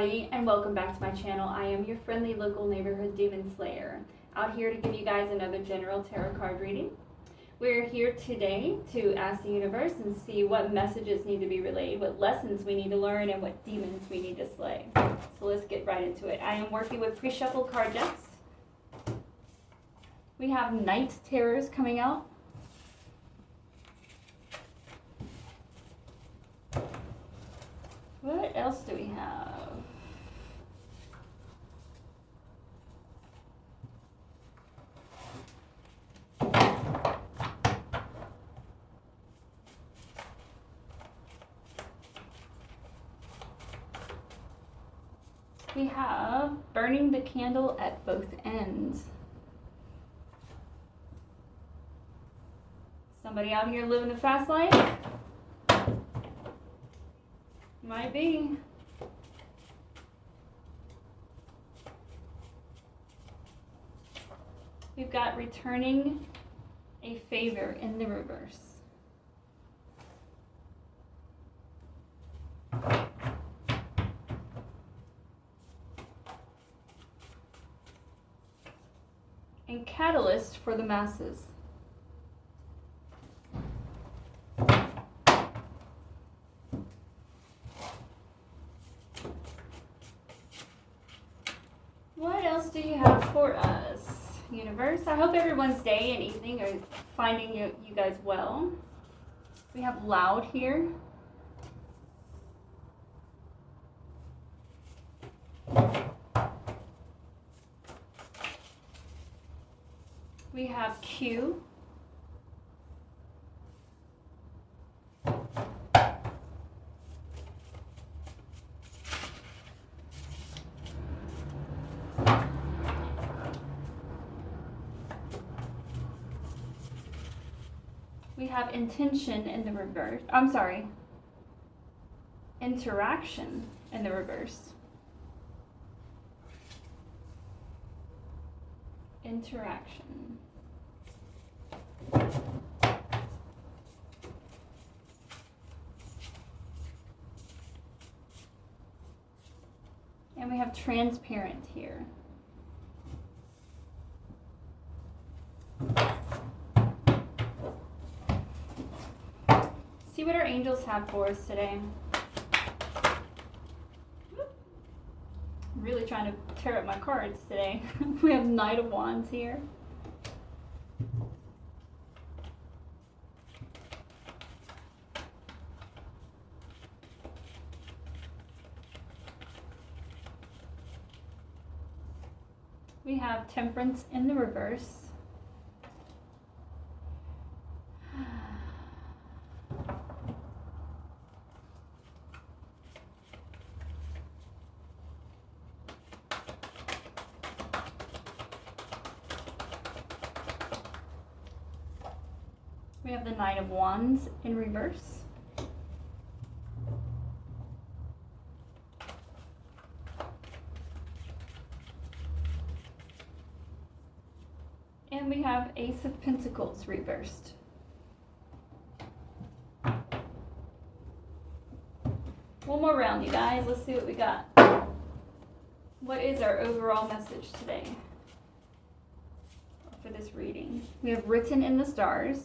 everybody, and welcome back to my channel. I am your friendly local neighborhood demon slayer, out here to give you guys another general tarot card reading. We're here today to ask the universe and see what messages need to be relayed, what lessons we need to learn, and what demons we need to slay. So let's get right into it. I am working with pre-shuffled card decks. We have Night Terrors coming out. What else do we have? We have burning the candle at both ends. Somebody out here living the fast life? Might be. We've got returning a favor in the reverse. And catalyst for the masses. What else do you have for us, universe? I hope everyone's day and evening are finding you guys well. We have loud here. We have Q. We have intention in the reverse. I'm sorry. Interaction in the reverse. Interaction. And we have transparent here. See what our angels have for us today. I'm really trying to tear up my cards today. We have Knight of Wands here. We have Temperance in the reverse. We have the Knight of Wands in reverse. And we have Ace of Pentacles reversed. One more round, you guys. Let's see what we got. What is our overall message today for this reading? We have Written in the Stars.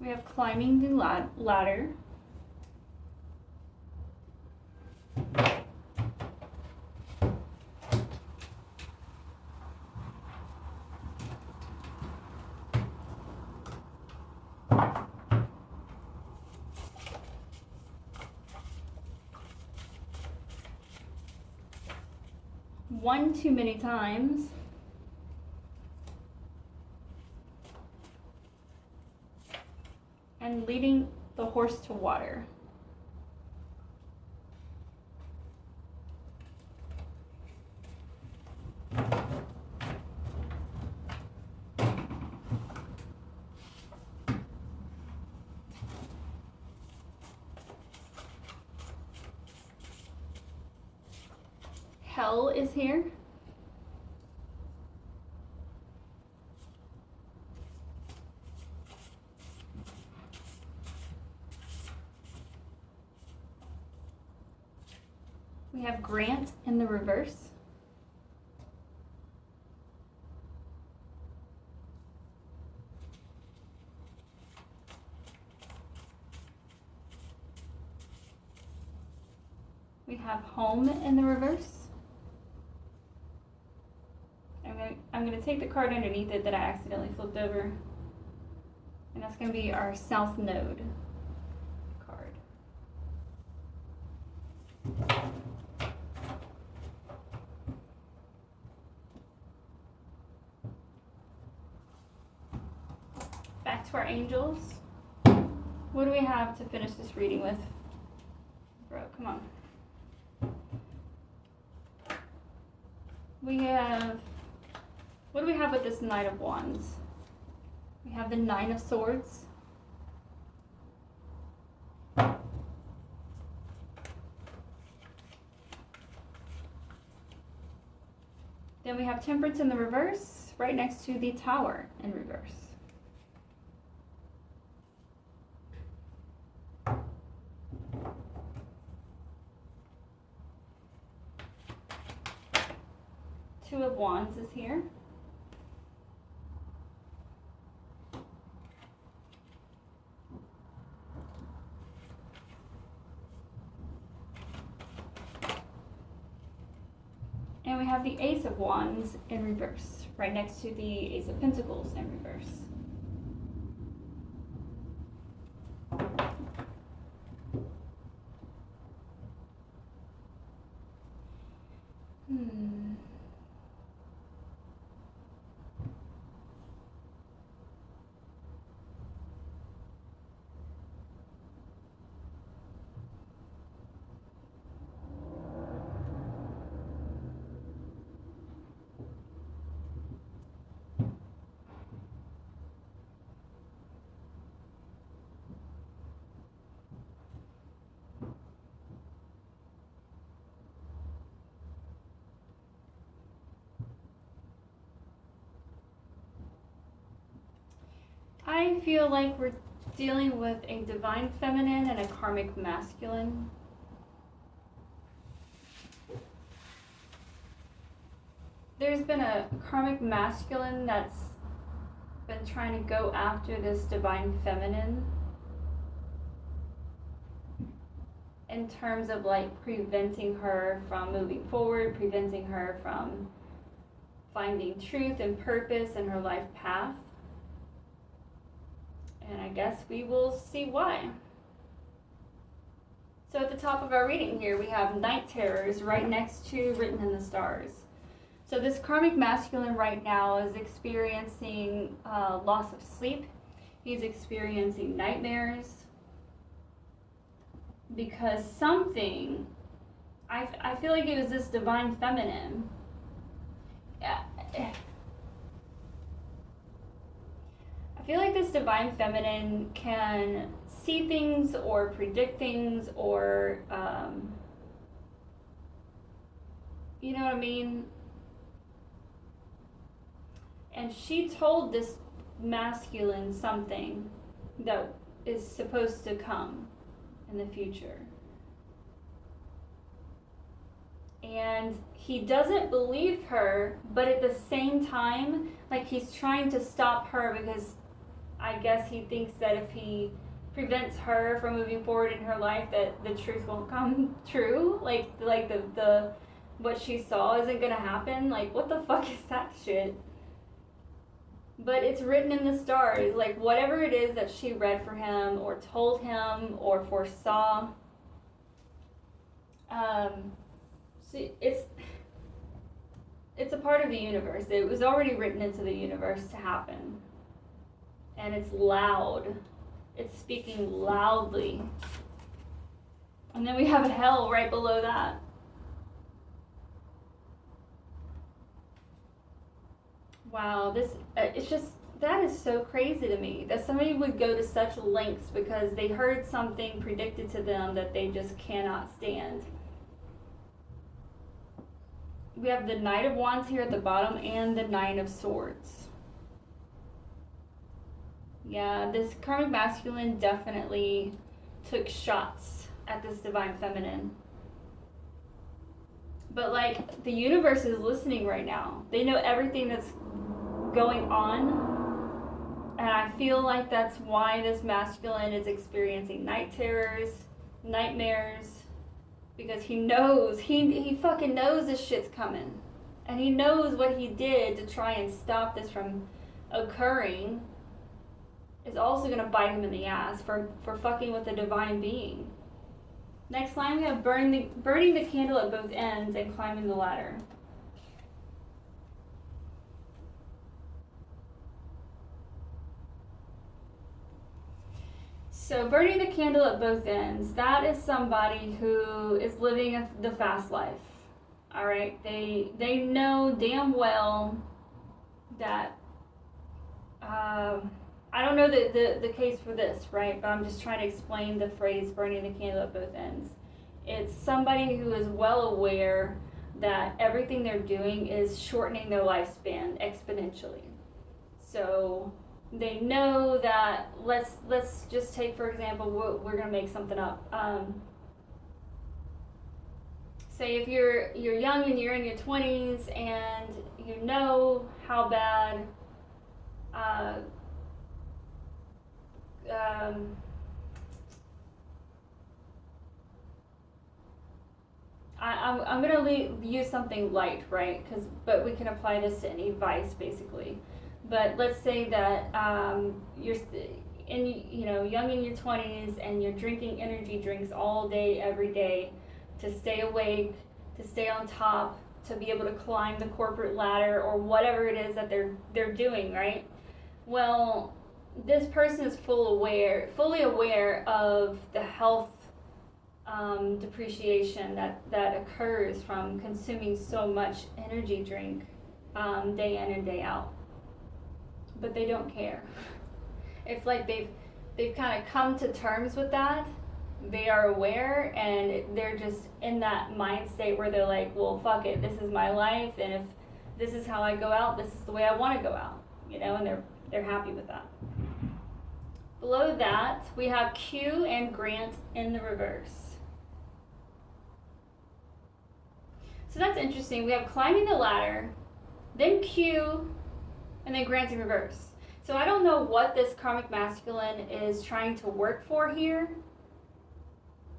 We have Climbing the Ladder. One too many times. And leading the horse to water. hell is here. We have Grant in the reverse. We have Home in the reverse. I'm going to take the card underneath it that I accidentally flipped over. And that's going to be our South Node card. Back to our angels. What do we have to finish this reading with? Bro, come on. What do we have with this Knight of Wands? We have the Nine of Swords. Then we have Temperance in the reverse, right next to the Tower in reverse. Two of Wands is here. And we have the Ace of Wands in reverse, right next to the Ace of Pentacles in reverse. I feel like we're dealing with a divine feminine and a karmic masculine. There's been a karmic masculine that's been trying to go after this divine feminine in terms of like preventing her from moving forward, preventing her from finding truth and purpose in her life path. And I guess we will see why. So at the top of our reading here, we have Night Terrors right next to Written in the Stars. So this karmic masculine right now is experiencing loss of sleep. He's experiencing nightmares because something, I feel like it was this divine feminine. I feel like this divine feminine can see things or predict things or, you know what I mean? And she told this masculine something that is supposed to come in the future. And he doesn't believe her, but at the same time, like he's trying to stop her because I guess he thinks that if he prevents her from moving forward in her life, that the truth won't come true. Like the what she saw isn't gonna happen. Like, what the fuck is that shit? But it's written in the stars. Like, whatever it is that she read for him or told him or foresaw, see, it's a part of the universe. It was already written into the universe to happen. And it's loud. It's speaking loudly. And then we have hell right below that. Wow, it's just, that is so crazy to me that somebody would go to such lengths because they heard something predicted to them that they just cannot stand. we have the Knight of Wands here at the bottom and the Nine of Swords. Yeah, this Karmic Masculine definitely took shots at this Divine Feminine. But like, the universe is listening right now. They know everything that's going on. And I feel like that's why this masculine is experiencing night terrors, nightmares, because he knows, he fucking knows this shit's coming. And he knows what he did to try and stop this from occurring is also going to bite him in the ass for fucking with the divine being. Next line, we have burning the candle at both ends and climbing the ladder. So burning the candle at both ends, that is somebody who is living the fast life. All right, they know damn well that, I don't know the case for this, right? But I'm just trying to explain the phrase burning the candle at both ends. It's somebody who is well aware that everything they're doing is shortening their lifespan exponentially. So they know that, let's just take, for example, we're going to make something up. Say if you're young and you're in your 20s and you know how bad I'm gonna use something light, right? But we can apply this to any vice, basically. But let's say that you're young in your 20s and you're drinking energy drinks all day, every day, to stay awake, to stay on top, to be able to climb the corporate ladder or whatever it is that they're doing, right? Well, this person is fully aware of the health depreciation that occurs from consuming so much energy drink day in and day out. But they don't care. It's like they've kind of come to terms with that. They are aware, and they're just in that mind state where they're like, well, fuck it, this is my life, and if this is how I go out, this is the way I want to go out, and they're happy with that. Below that, we have Q and Grant in the reverse. So that's interesting. We have climbing the ladder, then Q, and then Grant in reverse. So I don't know what this Karmic Masculine is trying to work for here,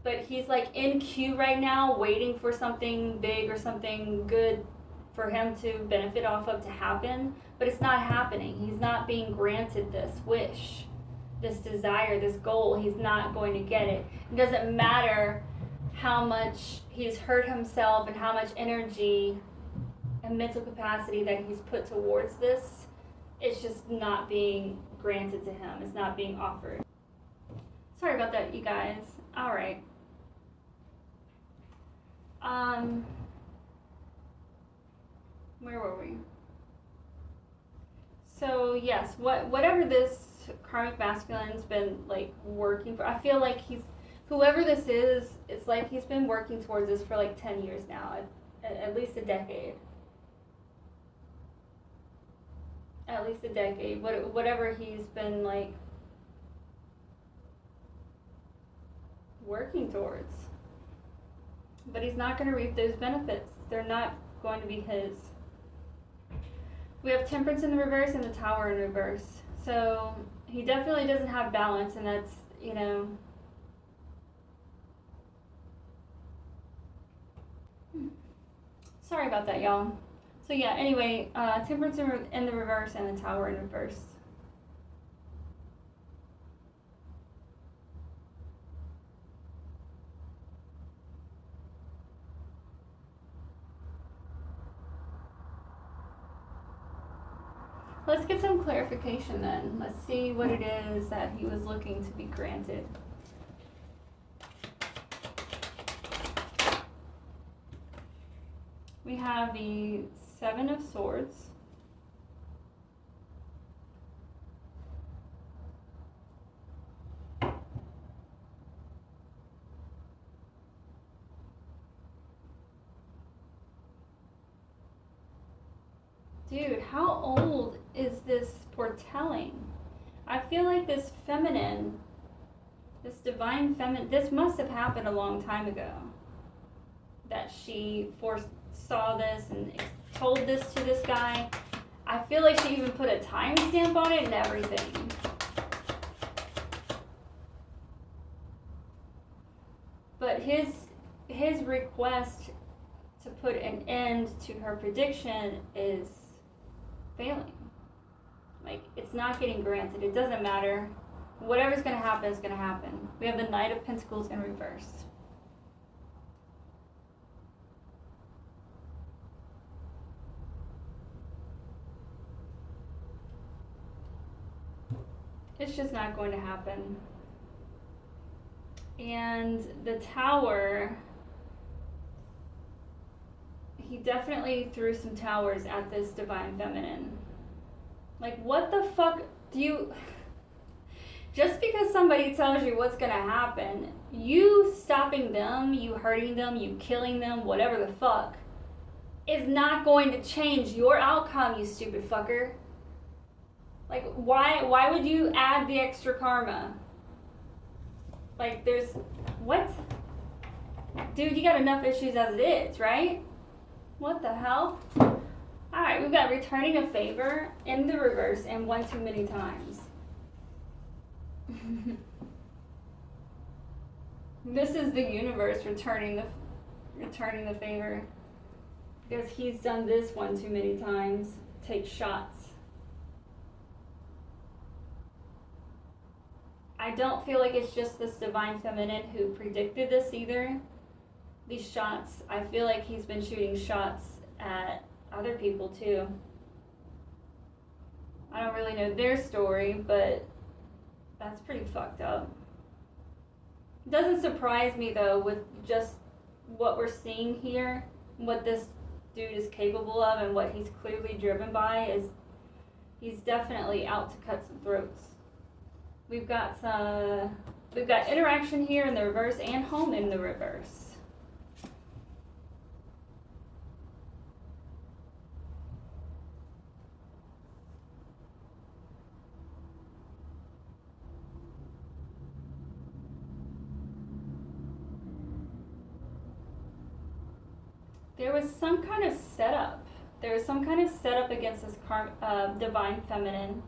but he's like in Q right now, waiting for something big or something good for him to benefit off of to happen, but it's not happening. He's not being granted this wish, this desire, this goal. He's not going to get it. It doesn't matter how much he's hurt himself and how much energy and mental capacity that he's put towards this. It's just not being granted to him. It's not being offered. Sorry about that, you guys. All right. Where were we? So yes, whatever this Karmic Masculine's been like working for, I feel like whoever this is, it's like he's been working towards this for like 10 years now, at least a decade. At least a decade, whatever he's been like working towards. But he's not going to reap those benefits. They're not going to be his. We have Temperance in the reverse and the Tower in reverse. So he definitely doesn't have balance, and that's, Sorry about that, y'all. So yeah, anyway, Temperance in the reverse and the Tower in reverse. Let's get some clarification then. Let's see what it is that he was looking to be granted. We have the Seven of Swords. Dude, how old is this foretelling? I feel like this feminine, this divine feminine, this must have happened a long time ago. That she foresaw this and told this to this guy. I feel like she even put a timestamp on it and everything. But his request to put an end to her prediction is failing. Like, it's not getting granted. It doesn't matter. Whatever's going to happen is going to happen. We have the Knight of Pentacles in reverse. It's just not going to happen. And the Tower, he definitely threw some towers at this divine feminine. Like, what the fuck do you... Just because somebody tells you what's gonna happen, you stopping them, you hurting them, you killing them, whatever the fuck, is not going to change your outcome, you stupid fucker. Like, why would you add the extra karma? Like, there's... What? Dude, you got enough issues as it is, right? What the hell? Alright, we've got returning a favor in the reverse and one too many times. This is the universe returning the favor. Because he's done this one too many times. Take shots. I don't feel like it's just this divine feminine who predicted this either. These shots, I feel like he's been shooting shots at other people too. I don't really know their story, but that's pretty fucked up. It doesn't surprise me though, with just what we're seeing here, what this dude is capable of and what he's clearly driven by is he's definitely out to cut some throats. We've got interaction here in the reverse and home in the reverse. There was some kind of setup. There was some kind of setup against this divine feminine.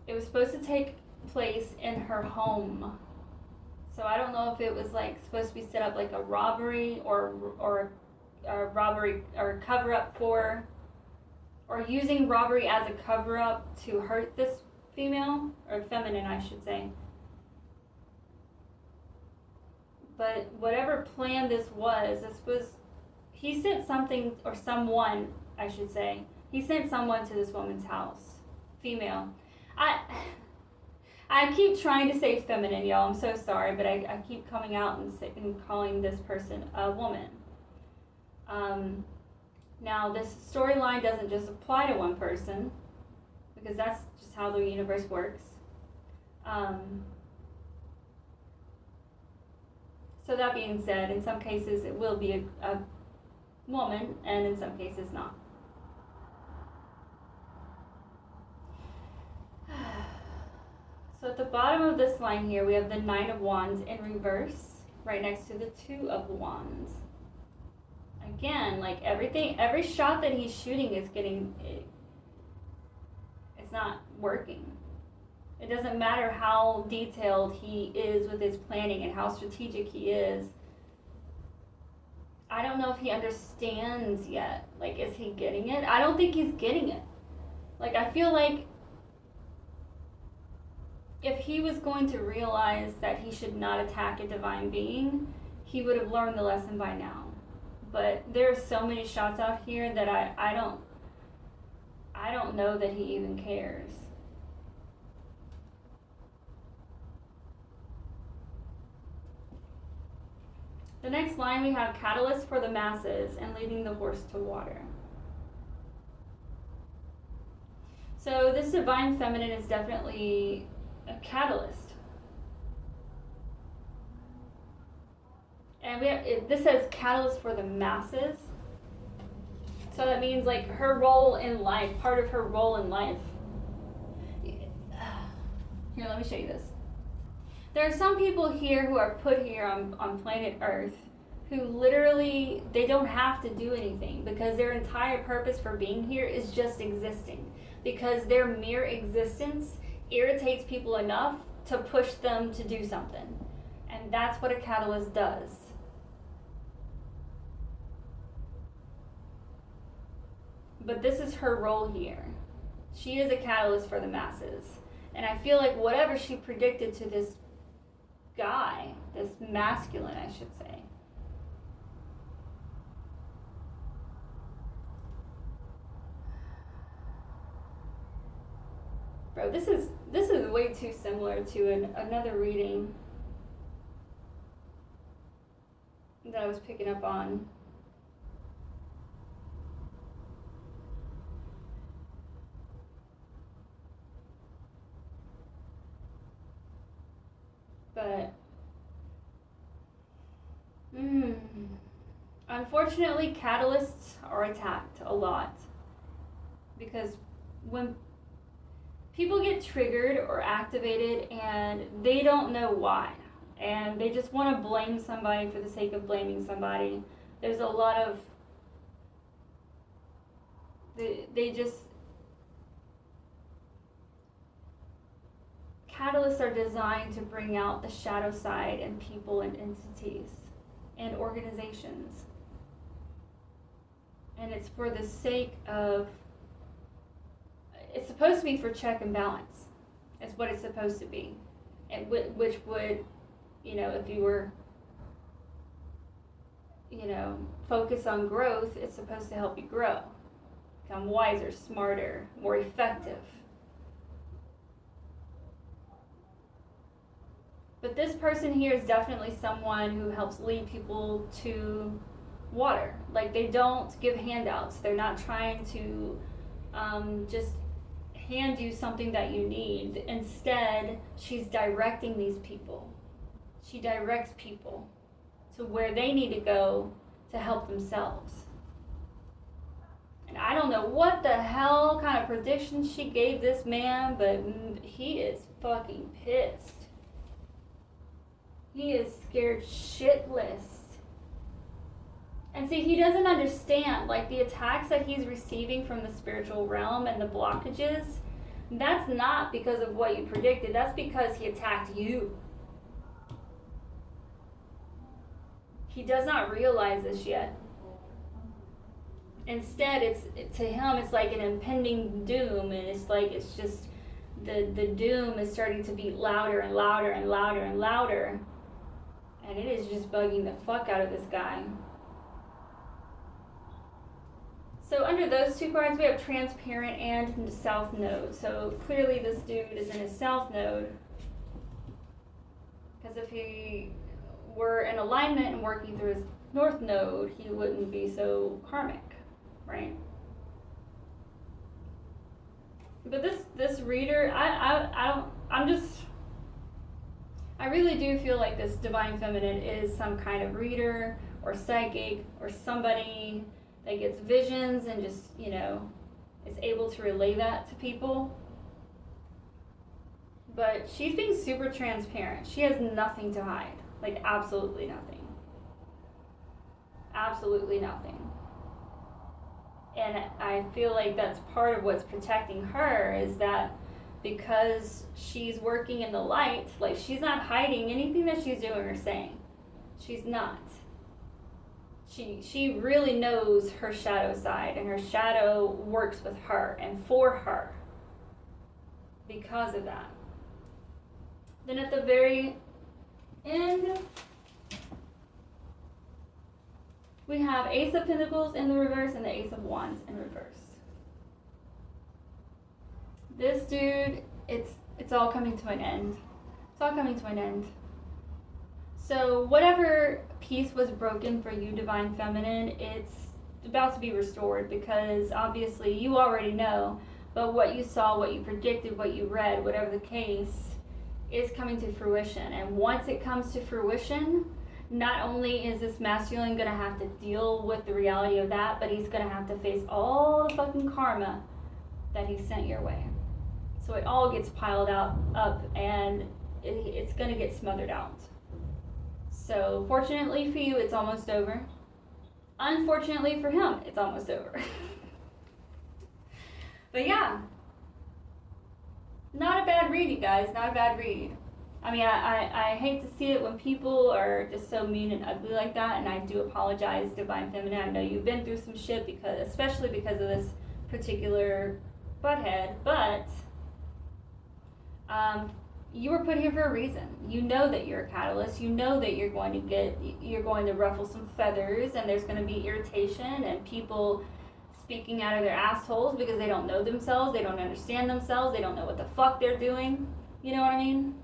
It was supposed to take place in her home. So I don't know if it was like supposed to be set up like a robbery or a robbery or cover up for, or using robbery as a cover up to hurt this female, or feminine I should say. But whatever plan this was, he sent something, or someone, I should say. He sent someone to this woman's house. Female. I keep trying to say feminine, y'all. I'm so sorry, but I keep coming out and calling this person a woman. Now, this storyline doesn't just apply to one person, because that's just how the universe works. So that being said, in some cases it will be a woman, and in some cases not. So at the bottom of this line here, we have the Nine of Wands in reverse, right next to the Two of Wands. Again, like every shot that he's shooting is it's not working. It doesn't matter how detailed he is with his planning and how strategic he is. I don't know if he understands yet. Like, is he getting it? I don't think he's getting it. Like, I feel like if he was going to realize that he should not attack a divine being, he would have learned the lesson by now. But there are so many shots out here that I don't know that he even cares. The next line, we have catalyst for the masses and leading the horse to water. So this divine feminine is definitely a catalyst. And this says catalyst for the masses. So that means like her role in life, part of her role in life. Here, let me show you this. There are some people here who are put here on planet Earth who literally, they don't have to do anything because their entire purpose for being here is just existing. Because their mere existence irritates people enough to push them to do something. And that's what a catalyst does. But this is her role here. She is a catalyst for the masses. And I feel like whatever she predicted to this guy, this masculine, I should say, bro, this is way too similar to another reading that I was picking up on. But unfortunately, catalysts are attacked a lot because when people get triggered or activated and they don't know why, and they just want to blame somebody for the sake of blaming somebody. There's a lot of catalysts are designed to bring out the shadow side in people and entities and organizations. And it's for the sake of, it's supposed to be for check and balance. It's what it's supposed to be. And which would, if you were, focus on growth, it's supposed to help you grow. Become wiser, smarter, more effective. But this person here is definitely someone who helps lead people to water. Like, they don't give handouts. They're not trying to just hand you something that you need. Instead, she's directing these people. She directs people to where they need to go to help themselves. And I don't know what the hell kind of prediction she gave this man, but he is fucking pissed. He is scared shitless. And see, he doesn't understand, like, the attacks that he's receiving from the spiritual realm and the blockages, that's not because of what you predicted. That's because he attacked you. He does not realize this yet. Instead, to him, it's like an impending doom, and it's just the doom is starting to be louder and louder and louder and louder. And it is just bugging the fuck out of this guy. So under those two cards, we have transparent and the south node. So clearly this dude is in his south node. Because if he were in alignment and working through his north node, he wouldn't be so karmic, right? But this reader, I really do feel like this divine feminine is some kind of reader or psychic or somebody that gets visions and just, is able to relay that to people. But she's being super transparent. She has nothing to hide. Like, absolutely nothing. Absolutely nothing. And I feel like that's part of what's protecting her, is that because she's working in the light, like, she's not hiding anything that she's doing or saying. She's not. She really knows her shadow side, and her shadow works with her and for her because of that. Then at the very end, we have Ace of Pentacles in the reverse and the Ace of Wands in reverse. This dude, it's all coming to an end. It's all coming to an end. So whatever piece was broken for you, Divine Feminine, it's about to be restored, because obviously you already know, but what you saw, what you predicted, what you read, whatever the case, is coming to fruition. And once it comes to fruition, not only is this masculine gonna have to deal with the reality of that, but he's gonna have to face all the fucking karma that he sent your way. So it all gets piled up, and it's gonna get smothered out. So fortunately for you, it's almost over. Unfortunately for him, it's almost over. But yeah, not a bad read, you guys, not a bad read. I mean, I hate to see it when people are just so mean and ugly like that, and I do apologize, Divine Feminine. I know you've been through some shit, especially because of this particular butthead, but you were put here for a reason. You know that you're a catalyst. You know that you're going to ruffle some feathers, and there's going to be irritation and people speaking out of their assholes because they don't know themselves, they don't understand themselves, they don't know what the fuck they're doing. You know what I mean?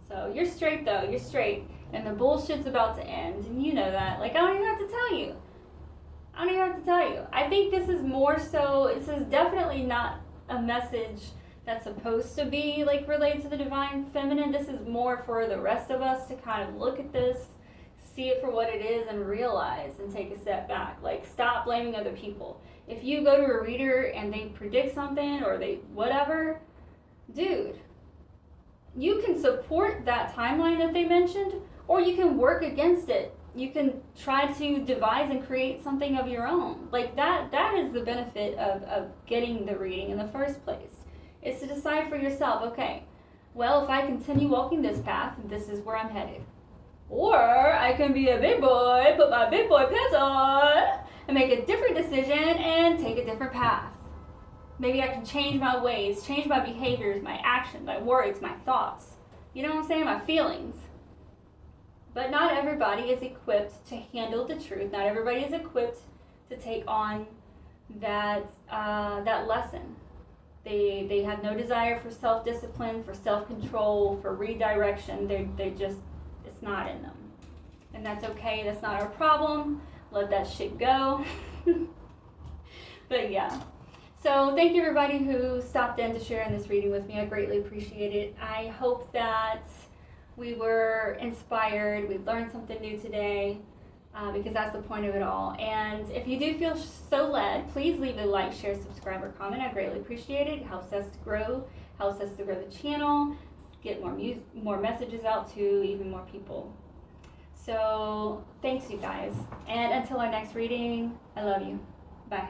So you're straight though, you're straight. And the bullshit's about to end, and you know that. Like, I don't even have to tell you. I think this is definitely not a message that's supposed to be like related to the Divine Feminine. This is more for the rest of us to kind of look at this, see it for what it is, and realize and take a step back. Like, stop blaming other people. If you go to a reader and they predict something or they whatever, dude, you can support that timeline that they mentioned, or you can work against it. You can try to devise and create something of your own. Like, that is the benefit of getting the reading in the first place. It's to decide for yourself, okay, well, if I continue walking this path, this is where I'm headed. Or I can be a big boy, put my big boy pants on, and make a different decision and take a different path. Maybe I can change my ways, change my behaviors, my actions, my words, my thoughts. You know what I'm saying? My feelings. But not everybody is equipped to handle the truth. Not everybody is equipped to take on that lesson. They have no desire for self-discipline, for self-control, for redirection. They just, it's not in them. And that's okay. That's not our problem. Let that shit go. But yeah. So thank you everybody who stopped in to share in this reading with me. I greatly appreciate it. I hope that we were inspired. We learned something new today. Because that's the point of it all. And if you do feel so led, please leave a like, share, subscribe, or comment. I greatly appreciate it. It helps us to grow, the channel, get more messages out to even more people. So thanks, you guys. And until our next reading, I love you. Bye.